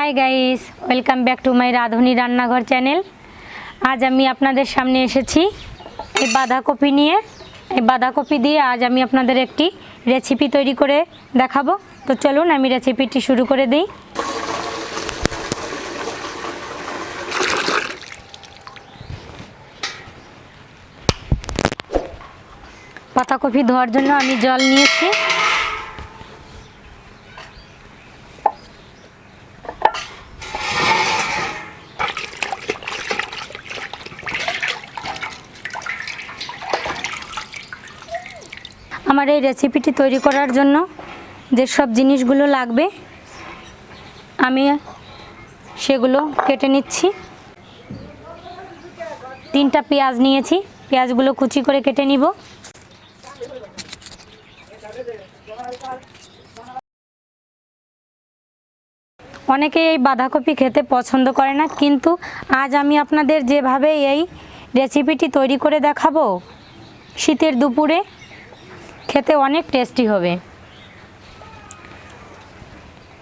Hi guys welcome back to my Radhuni Rannaghar channel. आज आमी आपनादेर सामने एसेছি এই বাঁধাকপি নিয়ে। এই বাঁধাকপি দিয়ে আজ আমি আপনাদের একটি রেসিপি তৈরি করে দেখাবো। তো চলুন আমি রেসিপিটি শুরু করে দিই। পাতাকপি ধোয়ার জন্য আমি জল নিয়েছি। আমার এই রেসিপিটি তৈরি করার জন্য যে সব জিনিসগুলো লাগবে আমি সেগুলো কেটে নিচ্ছি। 3টা পেঁয়াজ নিয়েছি, পেঁয়াজগুলো কুচি করে কেটে নিব। অনেকে এই বাঁধাকপি খেতে পছন্দ করে না, কিন্তু আজ আমি আপনাদের যেভাবে এই রেসিপিটি তৈরি করে দেখাবো শীতের দুপুরে খেতে অনেক টেস্টি হবে।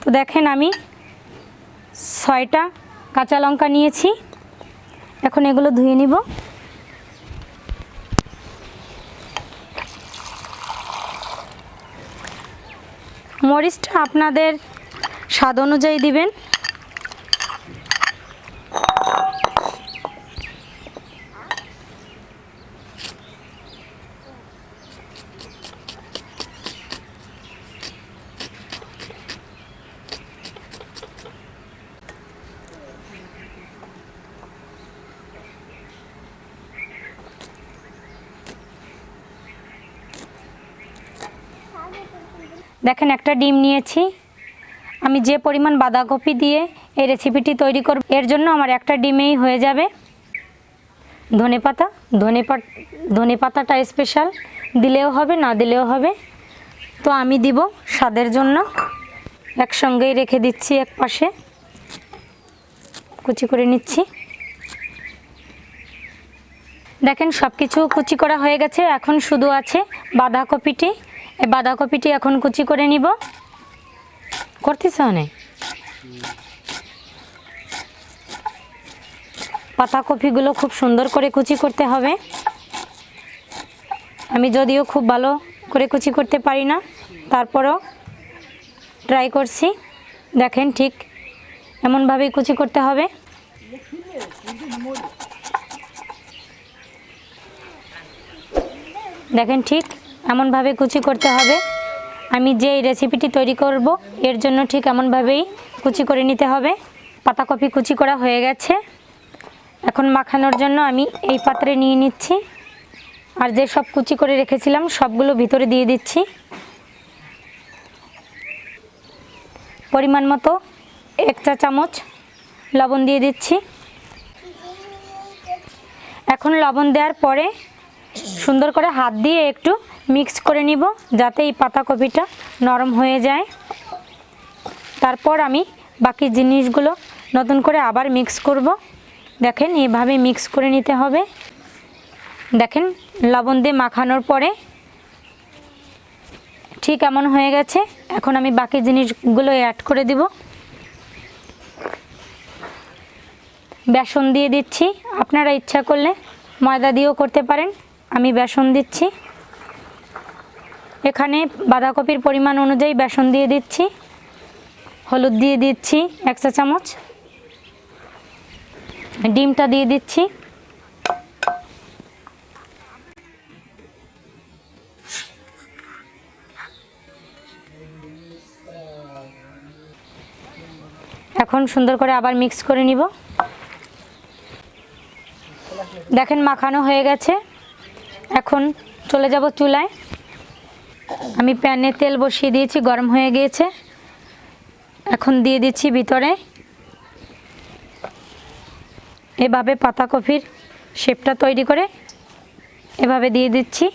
তো দেখেন আমি 6টা কাঁচা লঙ্কা নিয়েছি, এখন এগুলো ধুয়ে নিব। মরিচটা আপনাদের স্বাদ অনুযায়ী দিবেন। দেখেন একটা ডিম নিয়েছি। আমি যে পরিমাণ বাঁধাকপি দিয়ে এই রেসিপিটি তৈরি করব এর জন্য আমার একটা ডিমেই হয়ে যাবে। ধনেপাতাটা স্পেশাল, দিলেও হবে না দিলেও হবে, তো আমি দিব স্বাদের জন্য। একসঙ্গেই রেখে দিচ্ছি এক পাশে, কুচি করে নিচ্ছি। দেখেন সব কিছু কুচি করা হয়ে গেছে, এখন শুধু আছে বাঁধাকপিটি। এই বাঁধাকপিটি এখন কুচি করে নিব। করতেছ অনেক পাতাকপিগুলো খুব সুন্দর করে কুচি করতে হবে। আমি যদিও খুব ভালো করে কুচি করতে পারি না, তারপরও ট্রাই করছি। দেখেন ঠিক এমনভাবেই কুচি করতে হবে। দেখেন ঠিক এমনভাবে কুচি করতে হবে। আমি যে রেসিপিটি তৈরি করব এর জন্য ঠিক এমনভাবেই কুচি করে নিতে হবে। পাতাকপি কুচি করা হয়ে গেছে, এখন মাখানোর জন্য আমি এই পাত্রে নিয়ে নিচ্ছি। আর যে সব কুচি করে রেখেছিলাম সবগুলো ভিতরে দিয়ে দিচ্ছি। পরিমাণ মতো 1 চা চামচ লবণ দিয়ে দিচ্ছি। এখন লবণ দেওয়ার পরে সুন্দর করে হাত দিয়ে একটু মিক্স করে নিব, যাতে এই পাতাকপিটা নরম হয়ে যায়। তারপর আমি বাকি জিনিসগুলো নতুন করে আবার মিক্স করব। দেখেন এইভাবে মিক্স করে নিতে হবে। দেখেন লবণ দিয়ে মাখানোর পরে ঠিক এমন হয়ে গেছে। এখন আমি বাকি জিনিসগুলো অ্যাড করে দিব। বেসন দিয়ে দিচ্ছি, আপনারা ইচ্ছা করলে ময়দা দিয়েও করতে পারেন। আমি বেসন দিচ্ছি। এখানে বাঁধাকপির পরিমাণ অনুযায়ী বেসন দিয়ে দিচ্ছি। হলুদ দিয়ে দিচ্ছি 1 চা চামচ। ডিমটা দিয়ে দিচ্ছি। এখন সুন্দর করে আবার মিক্স করে নিব। দেখেন মাখানো হয়ে গেছে। এখন চলে যাব চুলায়। আমি প্যানে তেল বসিয়ে দিয়েছি, গরম হয়ে গিয়েছে। এখন দিয়ে দিচ্ছি ভিতরে এভাবে পাতাকপির শেপটা তৈরি করে এভাবে দিয়ে দিচ্ছি।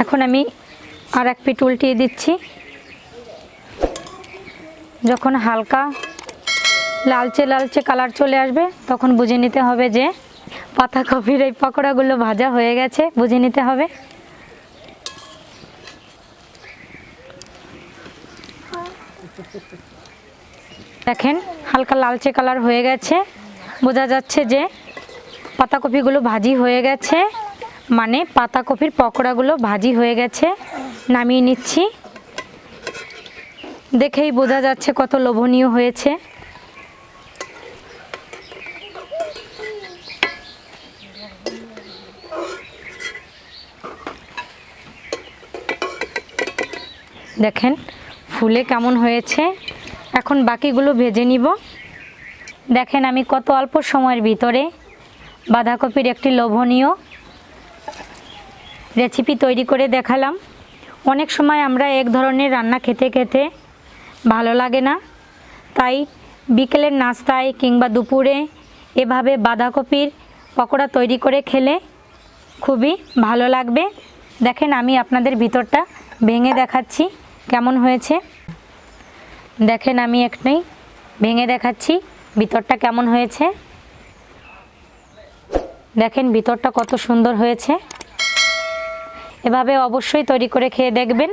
এখন আমি আর এক পিঠ উল্টিয়ে দিচ্ছি। যখন হালকা লালচে লালচে কালার চলে আসবে তখন বুঝে নিতে হবে যে পাতাকপির এই পকোড়াগুলো ভাজা হয়ে গেছে, বুঝে নিতে হবে। দেখেন হালকা লালচে কালার হয়ে গেছে, বোঝা যাচ্ছে যে পাতাকপিগুলো ভাজি হয়ে গেছে, মানে পাতাকপির পকোড়াগুলো ভাজি হয়ে গেছে। নামিয়ে নিচ্ছি। দেখেই বোঝা যাচ্ছে কত লোভনীয় হয়েছে। দেখেন ফুলে কেমন হয়েছে। এখন বাকিগুলো ভেজে নিব। দেখেন আমি কত অল্প সময়ের ভিতরে বাঁধাকপির একটি লোভনীয় রেসিপি তৈরি করে দেখালাম। অনেক সময় আমরা এক ধরনের রান্না খেতে খেতে ভালো লাগে না, তাই বিকেলের নাস্তায় কিংবা দুপুরে এভাবে বাঁধাকপির পকোড়া তৈরি করে খেলে খুবই ভালো লাগবে। দেখেন আমি আপনাদের ভিতরটা ভেঙে দেখাচ্ছি কেমন হয়েছে। দেখেন আমি একটাই ভেঙে দেখাচ্ছি ভিতরটা কেমন হয়েছে। দেখেন ভিতরটা কত সুন্দর হয়েছে। এভাবে অবশ্যই তৈরি করে খেয়ে দেখবেন।